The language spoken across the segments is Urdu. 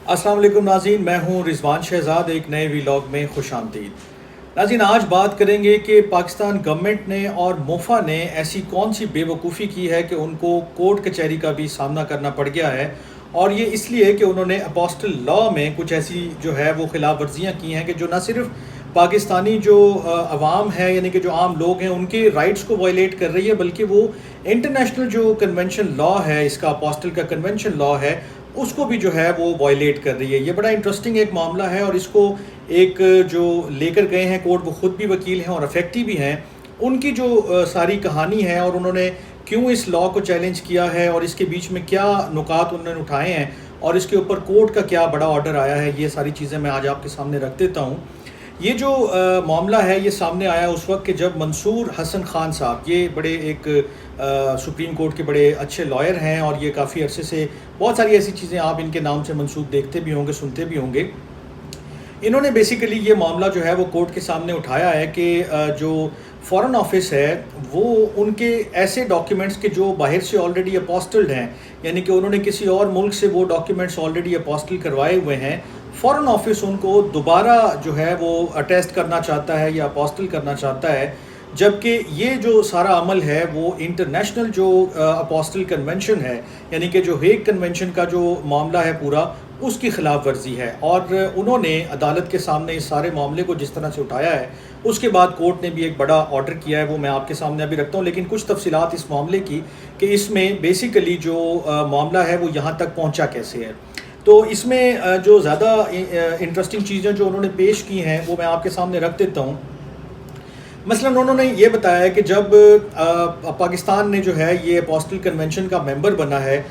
السلام علیکم ناظرین، میں ہوں رضوان شہزاد، ایک نئے ویلاگ میں خوش آمدید۔ ناظرین، آج بات کریں گے کہ پاکستان گورنمنٹ نے اور موفا نے ایسی کون سی بے وقوفی کی ہے کہ ان کو کورٹ کچہری کا بھی سامنا کرنا پڑ گیا ہے، اور یہ اس لیے کہ انہوں نے اپوسٹل لاء میں کچھ ایسی جو ہے وہ خلاف ورزیاں کی ہیں کہ جو نہ صرف پاکستانی جو عوام ہے یعنی کہ جو عام لوگ ہیں ان کے رائٹس کو وائلیٹ کر رہی ہے، بلکہ وہ انٹرنیشنل جو کنونشن لاء ہے، اس کا اپوسٹل کا کنونشن لاء ہے، اس کو بھی جو ہے وہ وائلیٹ کر رہی ہے۔ یہ بڑا انٹرسٹنگ ایک معاملہ ہے، اور اس کو ایک جو لے کر گئے ہیں کورٹ، وہ خود بھی وکیل ہیں اور افیکٹی بھی ہیں، ان کی جو ساری کہانی ہے اور انہوں نے کیوں اس لاء کو چیلنج کیا ہے اور اس کے بیچ میں کیا نکات انہوں نے اٹھائے ہیں اور اس کے اوپر کورٹ کا کیا بڑا آرڈر آیا ہے، یہ ساری چیزیں میں آج آپ کے سامنے رکھ دیتا ہوں۔ یہ جو معاملہ ہے یہ سامنے آیا اس وقت کہ جب منصور حسن خان صاحب، یہ بڑے ایک سپریم کورٹ کے بڑے اچھے لائر ہیں، اور یہ کافی عرصے سے بہت ساری ایسی چیزیں آپ ان کے نام سے منسوب دیکھتے بھی ہوں گے، سنتے بھی ہوں گے۔ انہوں نے بیسیکلی یہ معاملہ جو ہے وہ کورٹ کے سامنے اٹھایا ہے کہ جو فارن آفس ہے وہ ان کے ایسے ڈاکیومنٹس کے جو باہر سے آلریڈی اپوسٹلڈ ہیں، یعنی کہ انہوں نے کسی اور ملک سے وہ ڈاکیومنٹس آلریڈی اپوسٹل کروائے ہوئے ہیں، فارن آفس ان کو دوبارہ جو ہے وہ اٹیسٹ کرنا چاہتا ہے یا اپوسٹل کرنا چاہتا ہے، جبکہ یہ جو سارا عمل ہے وہ انٹرنیشنل جو اپوسٹل کنونشن ہے، یعنی کہ جو ہیگ کنونشن کا جو معاملہ ہے پورا، اس کی خلاف ورزی ہے۔ اور انہوں نے عدالت کے سامنے اس سارے معاملے کو جس طرح سے اٹھایا ہے، اس کے بعد کورٹ نے بھی ایک بڑا آرڈر کیا ہے، وہ میں آپ کے سامنے ابھی رکھتا ہوں، لیکن کچھ تفصیلات اس معاملے کی کہ اس میں بیسیکلی جو معاملہ ہے وہ یہاں تک پہنچا کیسے ہے۔ تو اس میں جو زیادہ انٹرسٹنگ چیزیں جو انہوں نے پیش کی ہیں وہ میں آپ کے سامنے رکھ دیتا ہوں۔ مثلا انہوں نے یہ بتایا ہے کہ جب پاکستان نے جو ہے یہ اپوسٹل کنونشن کا ممبر بنا ہے،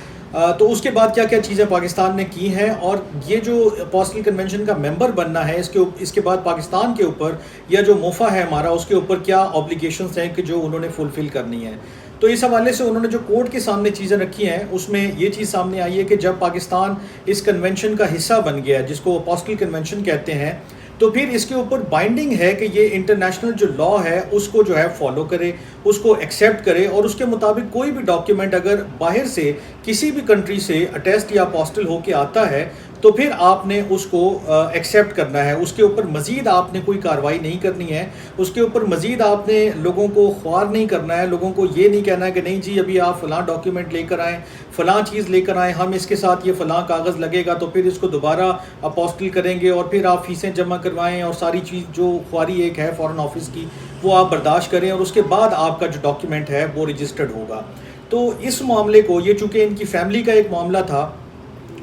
تو اس کے بعد کیا کیا چیزیں پاکستان نے کی ہیں، اور یہ جو اپوسٹل کنونشن کا ممبر بننا ہے اس کے بعد پاکستان کے اوپر یا جو موفا ہے ہمارا، اس کے اوپر کیا اوبلیگیشنز ہیں کہ جو انہوں نے فلفل کرنی ہیں۔ تو اس حوالے سے انہوں نے جو کورٹ کے سامنے چیزیں رکھی ہیں اس میں یہ چیز سامنے آئی ہے کہ جب پاکستان اس کنونشن کا حصہ بن گیا ہے، جس کو اپوسٹل کنونشن کہتے ہیں، تو پھر اس کے اوپر بائنڈنگ ہے کہ یہ انٹرنیشنل جو لاء ہے اس کو جو ہے فالو کرے، اس کو ایکسیپٹ کرے، اور اس کے مطابق کوئی بھی ڈاکیومنٹ اگر باہر سے کسی بھی کنٹری سے اٹیسٹ یا اپوسٹل ہو کے آتا ہے تو پھر آپ نے اس کو ایکسیپٹ کرنا ہے، اس کے اوپر مزید آپ نے کوئی کارروائی نہیں کرنی ہے، اس کے اوپر مزید آپ نے لوگوں کو خوار نہیں کرنا ہے، لوگوں کو یہ نہیں کہنا ہے کہ نہیں جی ابھی آپ فلاں ڈاکیومنٹ لے کر آئیں، فلاں چیز لے کر آئیں، ہم اس کے ساتھ یہ فلاں کاغذ لگے گا تو پھر اس کو دوبارہ اپوسٹل کریں گے، اور پھر آپ فیسیں جمع کروائیں، اور ساری چیز جو خواری ایک ہے فارن آفس کی وہ آپ برداشت کریں، اور اس کے بعد آپ کا جو ڈاکیومنٹ ہے وہ رجسٹرڈ ہوگا۔ تو اس معاملے کو، یہ چونکہ ان کی فیملی کا ایک معاملہ تھا،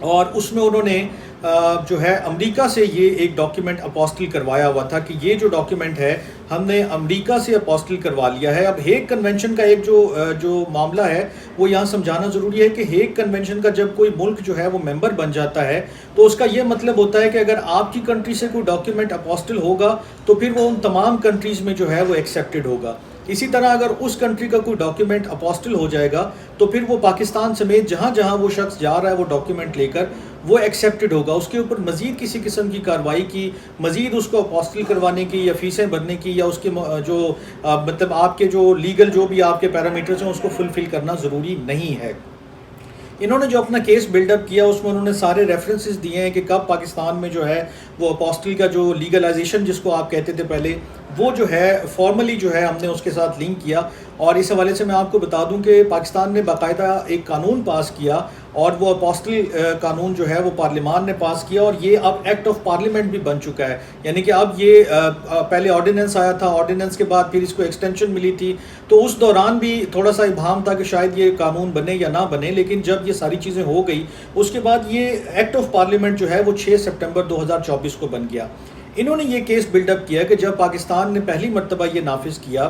اور اس میں انہوں نے جو ہے امریکہ سے یہ ایک ڈاکیومنٹ اپوسٹل کروایا ہوا تھا کہ یہ جو ڈاکیومنٹ ہے ہم نے امریکہ سے اپوسٹل کروا لیا ہے۔ اب ہیگ کنونشن کا ایک جو معاملہ ہے وہ یہاں سمجھانا ضروری ہے کہ ہیگ کنونشن کا جب کوئی ملک جو ہے وہ ممبر بن جاتا ہے تو اس کا یہ مطلب ہوتا ہے کہ اگر آپ کی کنٹری سے کوئی ڈاکیومنٹ اپوسٹل ہوگا تو پھر وہ ان تمام کنٹریز میں جو ہے وہ ایکسیپٹڈ ہوگا۔ اسی طرح اگر اس کنٹری کا کوئی ڈاکیومنٹ اپوسٹل ہو جائے گا تو پھر وہ پاکستان سمیت جہاں جہاں وہ شخص جا رہا ہے وہ ڈاکیومنٹ لے کر وہ ایکسیپٹڈ ہوگا، اس کے اوپر مزید کسی قسم کی کارروائی کی، مزید اس کو اپوسٹل کروانے کی یا فیسیں بھرنے کی یا اس کے جو مطلب آپ کے جو لیگل جو بھی آپ کے پیرامیٹرز ہیں اس کو فلفل کرنا ضروری نہیں ہے۔ انہوں نے جو اپنا کیس بلڈ اپ کیا اس میں انہوں نے سارے ریفرنسز دیے ہیں کہ کب پاکستان میں جو ہے وہ اپوسٹل کا جو لیگلائزیشن جس کو آپ کہتے تھے پہلے، وہ جو ہے فارملی جو ہے ہم نے اس کے ساتھ لنک کیا۔ اور اس حوالے سے میں آپ کو بتا دوں کہ پاکستان نے باقاعدہ ایک قانون پاس کیا، اور وہ اپوسٹل قانون جو ہے وہ پارلیمان نے پاس کیا، اور یہ اب ایکٹ آف پارلیمنٹ بھی بن چکا ہے، یعنی کہ اب یہ پہلے آرڈیننس آیا تھا، آرڈیننس کے بعد پھر اس کو ایکسٹینشن ملی تھی، تو اس دوران بھی تھوڑا سا ابہام تھا کہ شاید یہ قانون بنے یا نہ بنے، لیکن جب یہ ساری چیزیں ہو گئی اس کے بعد یہ ایکٹ آف پارلیمنٹ جو ہے وہ 6 سپٹمبر 2024 کو بن گیا۔ انہوں نے یہ کیس بلڈ اپ کیا کہ جب پاکستان نے پہلی مرتبہ یہ نافذ کیا،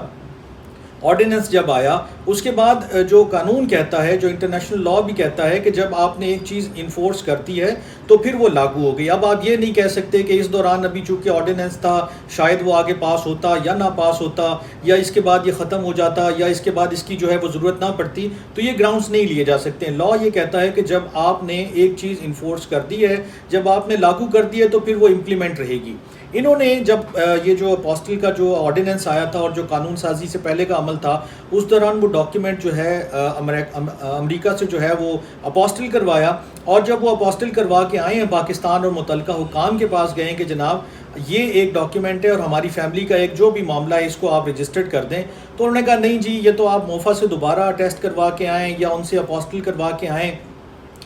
آرڈیننس جب آیا، اس کے بعد جو قانون کہتا ہے، جو انٹرنیشنل لاء بھی کہتا ہے کہ جب آپ نے ایک چیز انفورس کرتی ہے تو پھر وہ لاگو ہو گئی۔ اب آپ یہ نہیں کہہ سکتے کہ اس دوران ابھی چونکہ آرڈیننس تھا شاید وہ آگے پاس ہوتا یا نہ پاس ہوتا، یا اس کے بعد یہ ختم ہو جاتا، یا اس کے بعد اس کی جو ہے وہ ضرورت نہ پڑتی، تو یہ گراؤنڈز نہیں لیے جا سکتے۔ لاء یہ کہتا ہے کہ جب آپ نے ایک چیز انفورس کر دی ہے، جب آپ نے لاگو کر دی ہے تو پھر وہ امپلیمنٹ رہے گی۔ انہوں نے جب یہ جو اپوسٹل کا جو آرڈیننس آیا تھا اور جو قانون سازی سے پہلے کا عمل تھا اس دوران وہ ڈاکیومنٹ جو ہے امریکہ سے جو ہے وہ اپوسٹل کروایا، اور جب وہ اپوسٹل کروا کے آئے ہیں پاکستان اور متعلقہ حکام کے پاس گئے کہ جناب یہ ایک ڈاکیومنٹ ہے اور ہماری فیملی کا ایک جو بھی معاملہ ہے اس کو آپ رجسٹرڈ کر دیں، تو انہوں نے کہا نہیں جی، یہ تو آپ موفا سے دوبارہ ٹیسٹ کروا کے آئیں یا ان سے اپوسٹل کروا کے آئیں،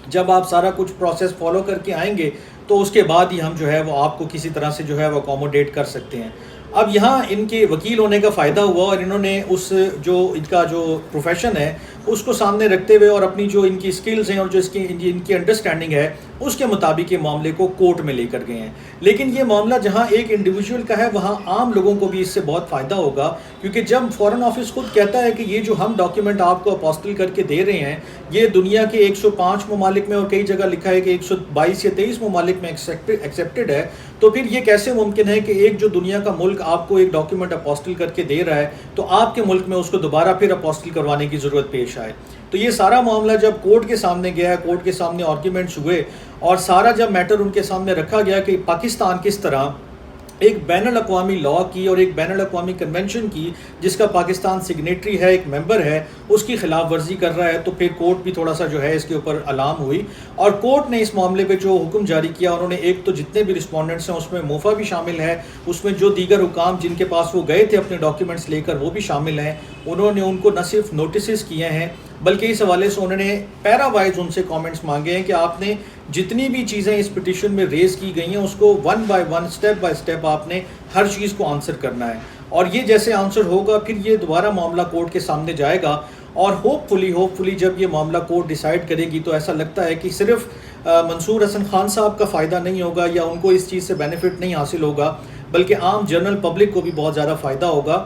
جب آپ سارا کچھ پروسیس فالو کر کے آئیں گے تو اس کے بعد ہی ہم جو ہے وہ آپ کو کسی طرح سے جو ہے وہ اکوموڈیٹ کر سکتے ہیں۔ اب یہاں ان کے وکیل ہونے کا فائدہ ہوا، اور انہوں نے اس جو ان کا جو پروفیشن ہے اس کو سامنے رکھتے ہوئے اور اپنی جو ان کی سکلز ہیں اور جو ان کی انڈرسٹینڈنگ ہے اس کے مطابق یہ معاملے کو کورٹ میں لے کر گئے ہیں۔ لیکن یہ معاملہ جہاں ایک انڈیویجول کا ہے وہاں عام لوگوں کو بھی اس سے بہت فائدہ ہوگا، کیونکہ جب فارن آفس خود کہتا ہے کہ یہ جو ہم ڈاکیومنٹ آپ کو اپوسٹل کر کے دے رہے ہیں یہ دنیا کے 105 ممالک میں اور کئی جگہ لکھا ہے کہ 122 یا 23 ممالک میں ایکسیپٹڈ ہے، تو پھر یہ کیسے ممکن ہے کہ ایک جو دنیا کا ملک آپ کو ایک ڈاکیومنٹ اپوسٹل کر کے دے رہا ہے تو آپ کے ملک میں اس کو دوبارہ پھر اپوسٹل کروانے کی ضرورت پیش آئے؟ تو یہ سارا معاملہ جب کورٹ کے سامنے گیا، کورٹ کے سامنے آرگیومنٹس ہوئے اور سارا جب میٹر ان کے سامنے رکھا گیا کہ پاکستان کس طرح ایک بین الاقوامی لاء کی اور ایک بین الاقوامی کنونشن کی جس کا پاکستان سگنیٹری ہے، ایک ممبر ہے، اس کی خلاف ورزی کر رہا ہے، تو پھر کورٹ بھی تھوڑا سا جو ہے اس کے اوپر الارم ہوئی، اور کورٹ نے اس معاملے پہ جو حکم جاری کیا انہوں نے ایک تو جتنے بھی رسپونڈنٹس ہیں اس میں موفا بھی شامل ہے، اس میں جو دیگر حکام جن کے پاس وہ گئے تھے اپنے ڈاکیومنٹس لے کر وہ بھی شامل ہیں، انہوں نے ان کو نہ صرف نوٹسز کیے ہیں بلکہ اس حوالے سے انہوں نے پیرا وائز ان سے کامنٹس مانگے ہیں کہ آپ نے جتنی بھی چیزیں اس پٹیشن میں ریز کی گئی ہیں اس کو one by one step by step آپ نے ہر چیز کو آنسر کرنا ہے، اور یہ جیسے آنسر ہوگا پھر یہ دوبارہ معاملہ کورٹ کے سامنے جائے گا، اور ہوپ فلی جب یہ معاملہ کورٹ ڈیسائیڈ کرے گی تو ایسا لگتا ہے کہ صرف منصور حسن خان صاحب کا فائدہ نہیں ہوگا یا ان کو اس چیز سے بینیفٹ نہیں حاصل ہوگا، بلکہ عام جنرل پبلک کو بھی بہت زیادہ فائدہ ہوگا،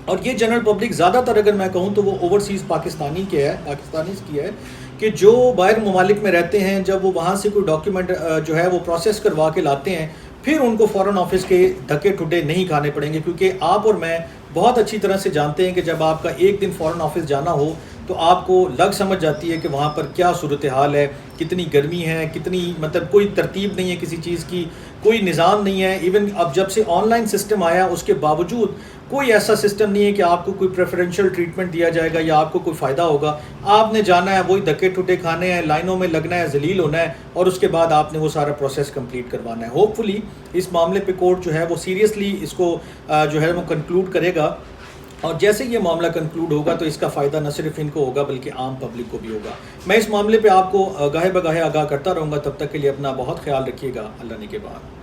اور یہ جنرل پبلک زیادہ تر اگر میں کہوں تو وہ اوورسیز پاکستانیز کی ہے کہ جو باہر ممالک میں رہتے ہیں، جب وہ وہاں سے کوئی ڈاکیومنٹ جو ہے وہ پروسیس کروا کے لاتے ہیں پھر ان کو فارن آفس کے دھکے ٹھٹے نہیں کھانے پڑیں گے، کیونکہ آپ اور میں بہت اچھی طرح سے جانتے ہیں کہ جب آپ کا ایک دن فارن آفس جانا ہو تو آپ کو لگ سمجھ جاتی ہے کہ وہاں پر کیا صورتحال ہے، کتنی گرمی ہے، کتنی مطلب کوئی ترتیب نہیں ہے کسی چیز کی، کوئی نظام نہیں ہے۔ ایون اب جب سے آن لائن سسٹم آیا اس کے باوجود کوئی ایسا سسٹم نہیں ہے کہ آپ کو کوئی پریفرینشیل ٹریٹمنٹ دیا جائے گا یا آپ کو کوئی فائدہ ہوگا، آپ نے جانا ہے وہی دھکے ٹھٹے کھانے ہیں، لائنوں میں لگنا ہے، ذلیل ہونا ہے، اور اس کے بعد آپ نے وہ سارا پروسیس کمپلیٹ کروانا ہے۔ ہوپ فلی اس معاملے پہ کورٹ جو ہے وہ سیریسلی اس کو جو ہے وہ کنکلوڈ کرے گا، اور جیسے یہ معاملہ کنکلوڈ ہوگا تو اس کا فائدہ نہ صرف ان کو ہوگا بلکہ عام پبلک کو بھی ہوگا۔ میں اس معاملے پہ آپ کو گاہے بگاہے آگاہ کرتا رہوں گا، تب تک کے لیے اپنا بہت خیال رکھیے گا۔ اللہ نگہبان۔